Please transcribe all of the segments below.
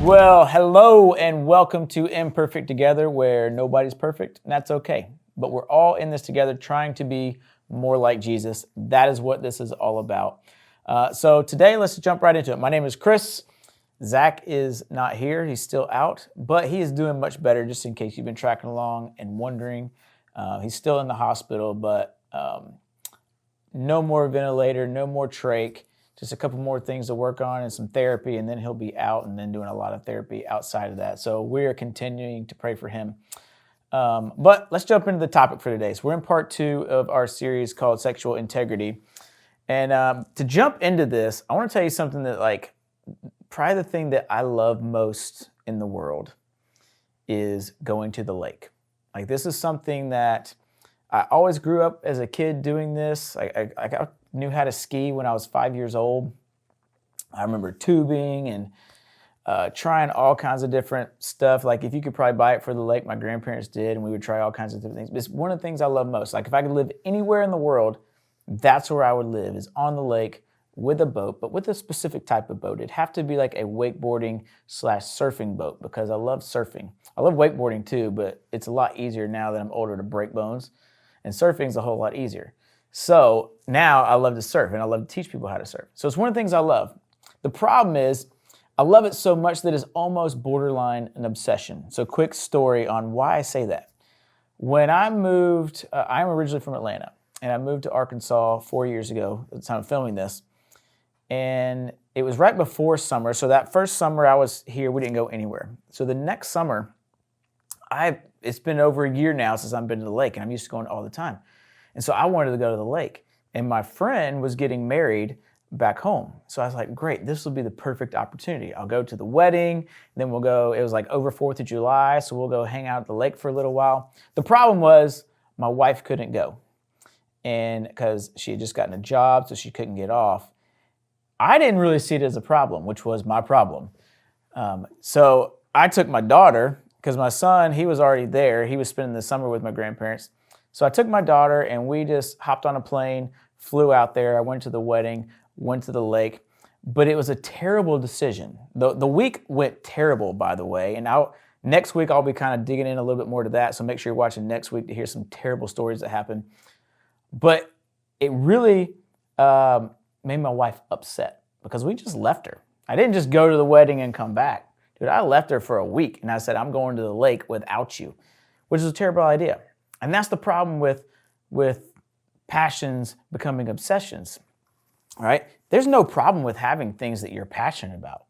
Well, hello and welcome to Imperfect Together, where nobody's perfect, and that's okay. But we're all in this together trying to be more like Jesus. That is what this is all about. So today, let's jump right into it. My name is Chris. Zach is not here. He's still out, but he is doing much better, just in case you've been tracking along and wondering. He's still in the hospital, but no more ventilator, no more trach. Just a couple more things to work on and some therapy, and then he'll be out and then doing a lot of therapy outside of that. So we're continuing to pray for him. But let's jump into the topic for today. So we're in part 2 of our series called Sexual Integrity. And to jump into this, I want to tell you something that probably the thing that I love most in the world is going to the lake. This is something that I always grew up as a kid doing this. I knew how to ski when I was 5 years old. I remember tubing and trying all kinds of different stuff. If you could probably buy it for the lake, my grandparents did, and we would try all kinds of different things. But it's one of the things I love most. If I could live anywhere in the world, that's where I would live, is on the lake with a boat, but with a specific type of boat. It'd have to be like a wakeboarding/surfing boat, because I love surfing. I love wakeboarding too, but it's a lot easier now that I'm older to break bones. And surfing's a whole lot easier. So now I love to surf, and I love to teach people how to surf. So it's one of the things I love. The problem is I love it so much that it's almost borderline an obsession. So quick story on why I say that. When I moved, I'm originally from Atlanta, and I moved to Arkansas 4 years ago at the time of filming this. And it was right before summer. So that first summer I was here, we didn't go anywhere. So the next summer, it's been over a year now since I've been to the lake, and I'm used to going all the time. And so I wanted to go to the lake. And my friend was getting married back home. So I was like, great, this will be the perfect opportunity. I'll go to the wedding, then we'll go, it was over 4th of July, so we'll go hang out at the lake for a little while. The problem was my wife couldn't go, and because she had just gotten a job, so she couldn't get off. I didn't really see it as a problem, which was my problem. So I took my daughter, because my son, he was already there. He was spending the summer with my grandparents. So I took my daughter, and we just hopped on a plane, flew out there. I went to the wedding, went to the lake, but it was a terrible decision. The week went terrible, by the way, and next week I'll be kind of digging in a little bit more to that, so make sure you're watching next week to hear some terrible stories that happened. But it really made my wife upset, because we just left her. I didn't just go to the wedding and come back. Dude, I left her for a week, and I said, I'm going to the lake without you, which is a terrible idea. And that's the problem with passions becoming obsessions, all right? There's no problem with having things that you're passionate about.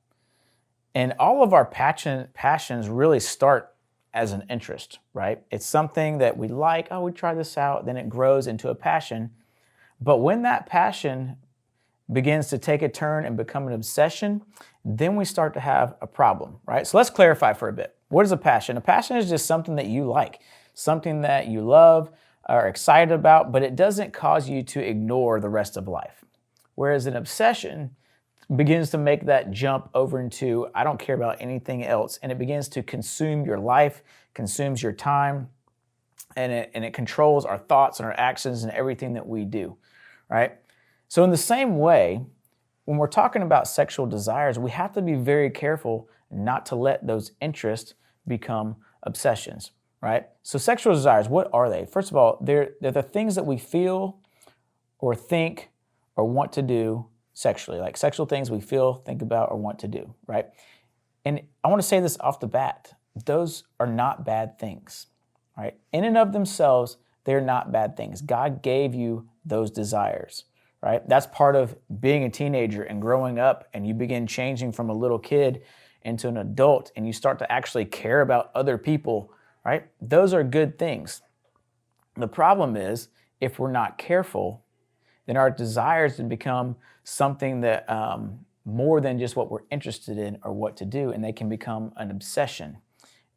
And all of our passions really start as an interest, right? It's something that we like, we try this out, then it grows into a passion. But when that passion begins to take a turn and become an obsession, then we start to have a problem, right? So let's clarify for a bit. What is a passion? A passion is just something that you like, something that you love, are excited about, but it doesn't cause you to ignore the rest of life. Whereas an obsession begins to make that jump over into, I don't care about anything else, and it begins to consume your life, consumes your time, and it controls our thoughts and our actions and everything that we do, right? So in the same way, when we're talking about sexual desires, we have to be very careful not to let those interests become obsessions, right? So sexual desires, what are they? First of all, they're the things that we feel or think or want to do sexually, like sexual things we feel, think about, or want to do, right? And I want to say this off the bat. Those are not bad things, right? In and of themselves, they're not bad things. God gave you those desires, right? That's part of being a teenager and growing up, and you begin changing from a little kid into an adult, and you start to actually care about other people, right? Those are good things. The problem is, if we're not careful, then our desires can become something that more than just what we're interested in or what to do, and they can become an obsession,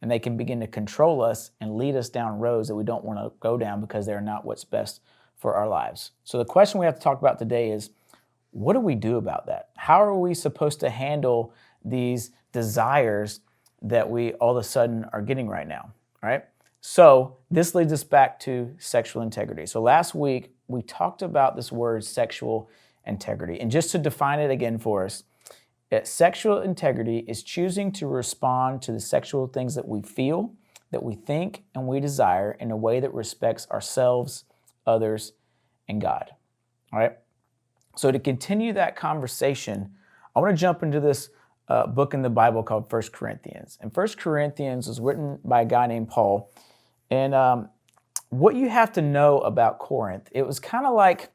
and they can begin to control us and lead us down roads that we don't want to go down because they're not what's best for our lives. So the question we have to talk about today is, what do we do about that? How are we supposed to handle these desires that we all of a sudden are getting right now, all right? So this leads us back to sexual integrity. So last week, we talked about this word sexual integrity. And just to define it again for us, Sexual integrity is choosing to respond to the sexual things that we feel, that we think, and we desire in a way that respects ourselves, others, and God. All right? So to continue that conversation, I want to jump into this book in the Bible called 1 Corinthians. And 1 Corinthians was written by a guy named Paul. And what you have to know about Corinth, it was kind of like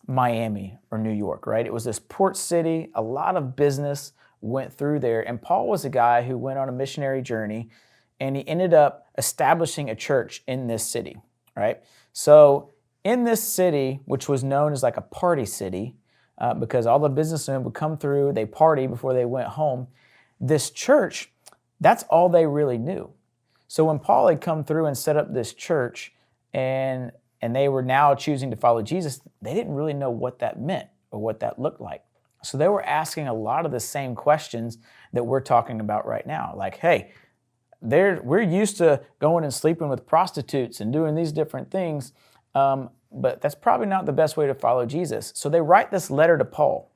Miami or New York, right? It was this port city. A lot of business went through there. And Paul was a guy who went on a missionary journey, and he ended up establishing a church in this city, right? So in this city, which was known as like a party city, because all the businessmen would come through, they party before they went home. This church, that's all they really knew. So when Paul had come through and set up this church, and they were now choosing to follow Jesus, they didn't really know what that meant or what that looked like. So they were asking a lot of the same questions that we're talking about right now. Like, hey, we're used to going and sleeping with prostitutes and doing these different things, but that's probably not the best way to follow Jesus. So they write this letter to Paul.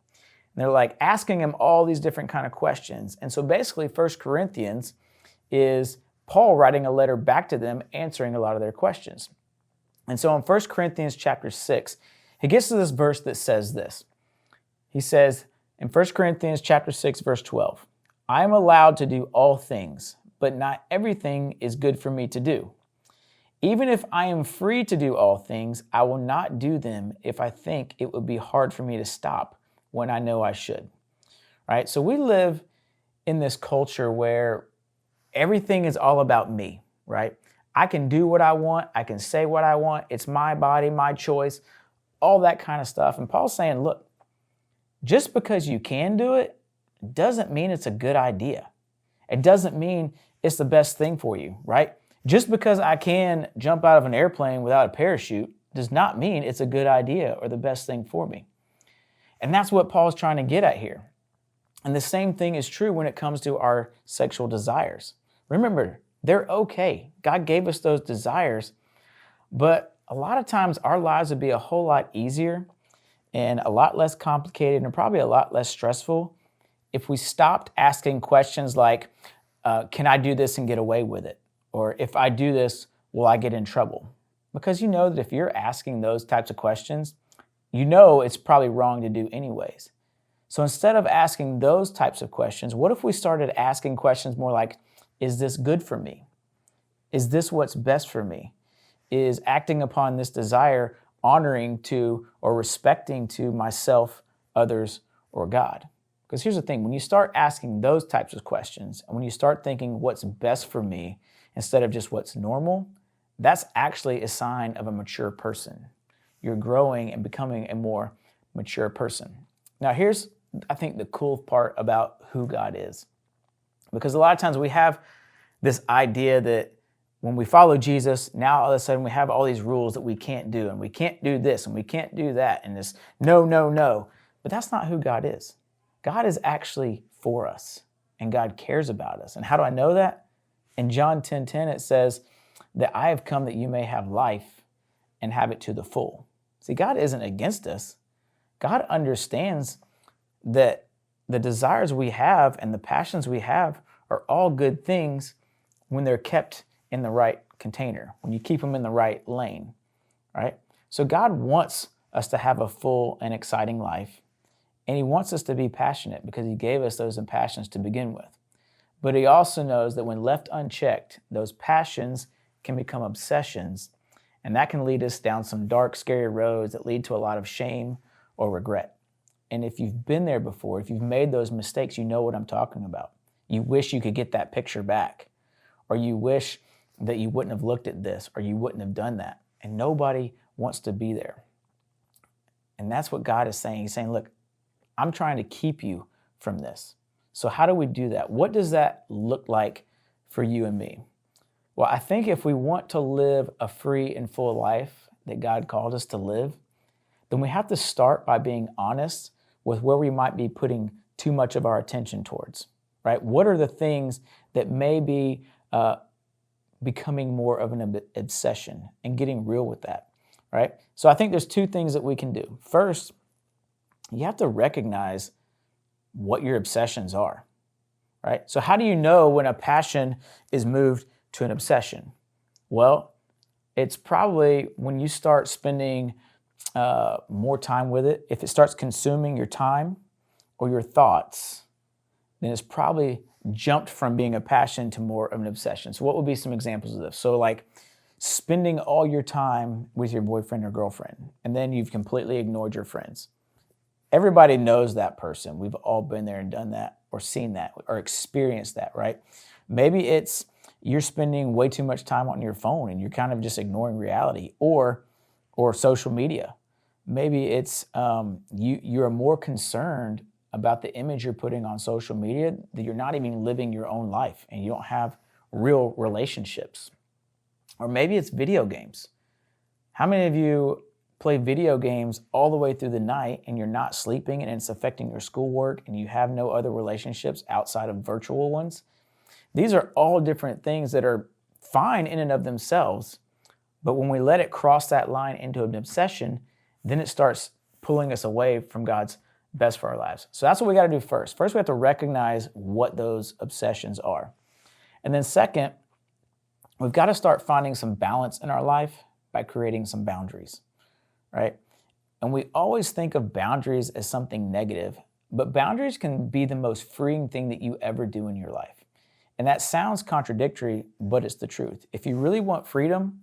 And they're like asking him all these different kind of questions. And so basically 1 Corinthians is Paul writing a letter back to them, answering a lot of their questions. And so in 1 Corinthians chapter 6, he gets to this verse that says this. He says in 1 Corinthians chapter 6, verse 12, I am allowed to do all things, but not everything is good for me to do. Even if I am free to do all things, I will not do them if I think it would be hard for me to stop when I know I should. Right? So we live in this culture where everything is all about me, right? I can do what I want. I can say what I want. It's my body, my choice, all that kind of stuff. And Paul's saying, look, just because you can do it doesn't mean it's a good idea. It doesn't mean it's the best thing for you, right? Just because I can jump out of an airplane without a parachute does not mean it's a good idea or the best thing for me. And that's what Paul's trying to get at here. And the same thing is true when it comes to our sexual desires. Remember, they're okay. God gave us those desires, but a lot of times our lives would be a whole lot easier and a lot less complicated and probably a lot less stressful if we stopped asking questions like, can I do this and get away with it? Or if I do this, will I get in trouble? Because you know that if you're asking those types of questions, you know it's probably wrong to do anyways. So instead of asking those types of questions, what if we started asking questions more like, is this good for me? Is this what's best for me? Is acting upon this desire honoring to or respecting to myself, others, or God? Because here's the thing, when you start asking those types of questions, and when you start thinking what's best for me instead of just what's normal, that's actually a sign of a mature person. You're growing and becoming a more mature person. Now here's, I think, the cool part about who God is. Because a lot of times we have this idea that when we follow Jesus, now all of a sudden we have all these rules that we can't do, and we can't do this, and we can't do that, and this no, no, no. But that's not who God is. God is actually for us, and God cares about us. And how do I know that? In John 10:10, it says that I have come that you may have life and have it to the full. See, God isn't against us. God understands that the desires we have and the passions we have are all good things when they're kept in the right container, when you keep them in the right lane, right? So God wants us to have a full and exciting life, and he wants us to be passionate because he gave us those passions to begin with. But he also knows that when left unchecked, those passions can become obsessions, and that can lead us down some dark, scary roads that lead to a lot of shame or regret. And if you've been there before, if you've made those mistakes, you know what I'm talking about. You wish you could get that picture back, or you wish that you wouldn't have looked at this, or you wouldn't have done that. And nobody wants to be there. And that's what God is saying. He's saying, look, I'm trying to keep you from this. So how do we do that? What does that look like for you and me? Well, I think if we want to live a free and full life that God called us to live, then we have to start by being honest with where we might be putting too much of our attention towards, right? What are the things that may be becoming more of an obsession, and getting real with that, right? So I think there's two things that we can do. First, you have to recognize what your obsessions are, right? So how do you know when a passion is moved to an obsession? Well, it's probably when you start spending more time with it. If it starts consuming your time or your thoughts, then it's probably jumped from being a passion to more of an obsession. So what would be some examples of this? So like spending all your time with your boyfriend or girlfriend, and then you've completely ignored your friends. Everybody knows that person. We've all been there and done that or seen that or experienced that, right? Maybe it's you're spending way too much time on your phone and you're kind of just ignoring reality or social media. Maybe it's you're more concerned about the image you're putting on social media that you're not even living your own life and you don't have real relationships. Or maybe it's video games. How many of you play video games all the way through the night and you're not sleeping and it's affecting your schoolwork and you have no other relationships outside of virtual ones? These are all different things that are fine in and of themselves, but when we let it cross that line into an obsession, then it starts pulling us away from God's best for our lives. So that's what we got to do first. First, we have to recognize what those obsessions are. And then second, we've got to start finding some balance in our life by creating some boundaries, right? And we always think of boundaries as something negative, but boundaries can be the most freeing thing that you ever do in your life. And that sounds contradictory, but it's the truth. If you really want freedom,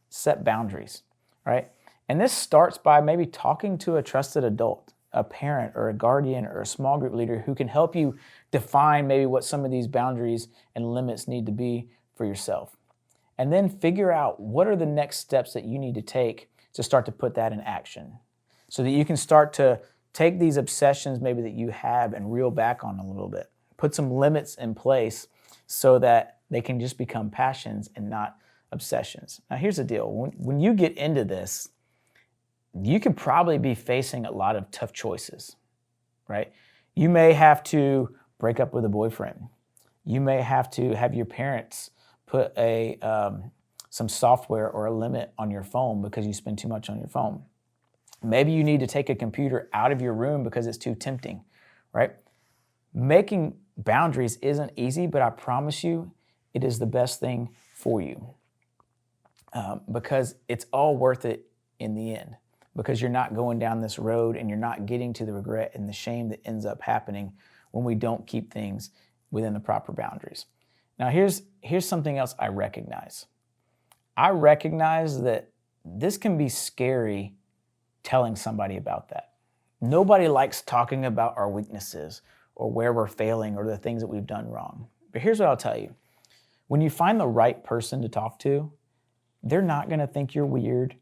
set boundaries, right? And this starts by maybe talking to a trusted adult, a parent or a guardian or a small group leader who can help you define maybe what some of these boundaries and limits need to be for yourself. And then figure out what are the next steps that you need to take to start to put that in action so that you can start to take these obsessions maybe that you have and reel back on a little bit. Put some limits in place so that they can just become passions and not obsessions. Now here's the deal. When you get into this, you could probably be facing a lot of tough choices, right? You may have to break up with a boyfriend. You may have to have your parents put some software or a limit on your phone because you spend too much on your phone. Maybe you need to take a computer out of your room because it's too tempting, right? Making boundaries isn't easy, but I promise you it is the best thing for you because it's all worth it in the end. Because you're not going down this road and you're not getting to the regret and the shame that ends up happening when we don't keep things within the proper boundaries. Now, here's something else I recognize. I recognize that this can be scary telling somebody about that. Nobody likes talking about our weaknesses or where we're failing or the things that we've done wrong. But here's what I'll tell you. When you find the right person to talk to, they're not going to think you're weird,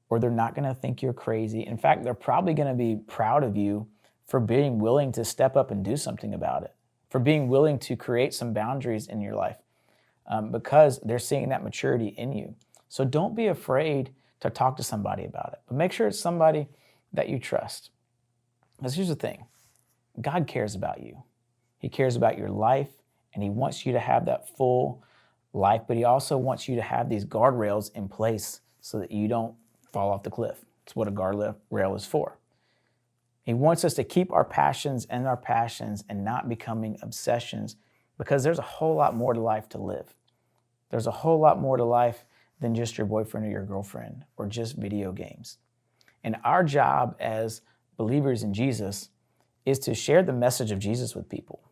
or they're not going to think you're crazy. In fact, they're probably going to be proud of you for being willing to step up and do something about it, for being willing to create some boundaries in your life because they're seeing that maturity in you. So don't be afraid to talk to somebody about it, but make sure it's somebody that you trust. Because here's the thing, God cares about you. He cares about your life, and he wants you to have that full life, but he also wants you to have these guardrails in place so that you don't fall off the cliff. It's what a guardrail is for. He wants us to keep our passions and not becoming obsessions because there's a whole lot more to life to live. There's a whole lot more to life than just your boyfriend or your girlfriend or just video games. And our job as believers in Jesus is to share the message of Jesus with people.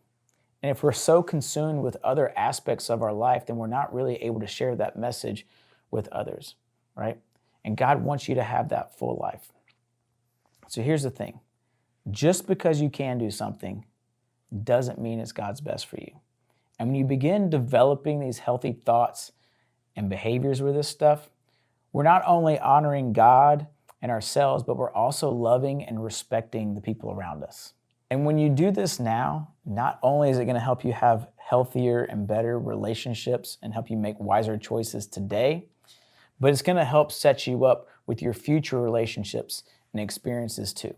And if we're so consumed with other aspects of our life, then we're not really able to share that message with others, right? And God wants you to have that full life. So here's the thing. Just because you can do something doesn't mean it's God's best for you. And when you begin developing these healthy thoughts and behaviors with this stuff, we're not only honoring God and ourselves, but we're also loving and respecting the people around us. And when you do this now, not only is it going to help you have healthier and better relationships and help you make wiser choices today, but it's going to help set you up with your future relationships and experiences too.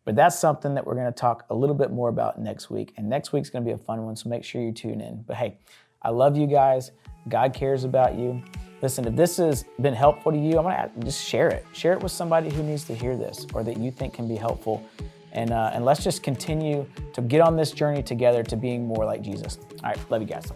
But that's something that we're going to talk a little bit more about next week. And next week's going to be a fun one, so make sure you tune in. But hey, I love you guys. God cares about you. Listen, if this has been helpful to you, I'm going to just share it. Share it with somebody who needs to hear this or that you think can be helpful. And let's just continue to get on this journey together to being more like Jesus. All right, love you guys.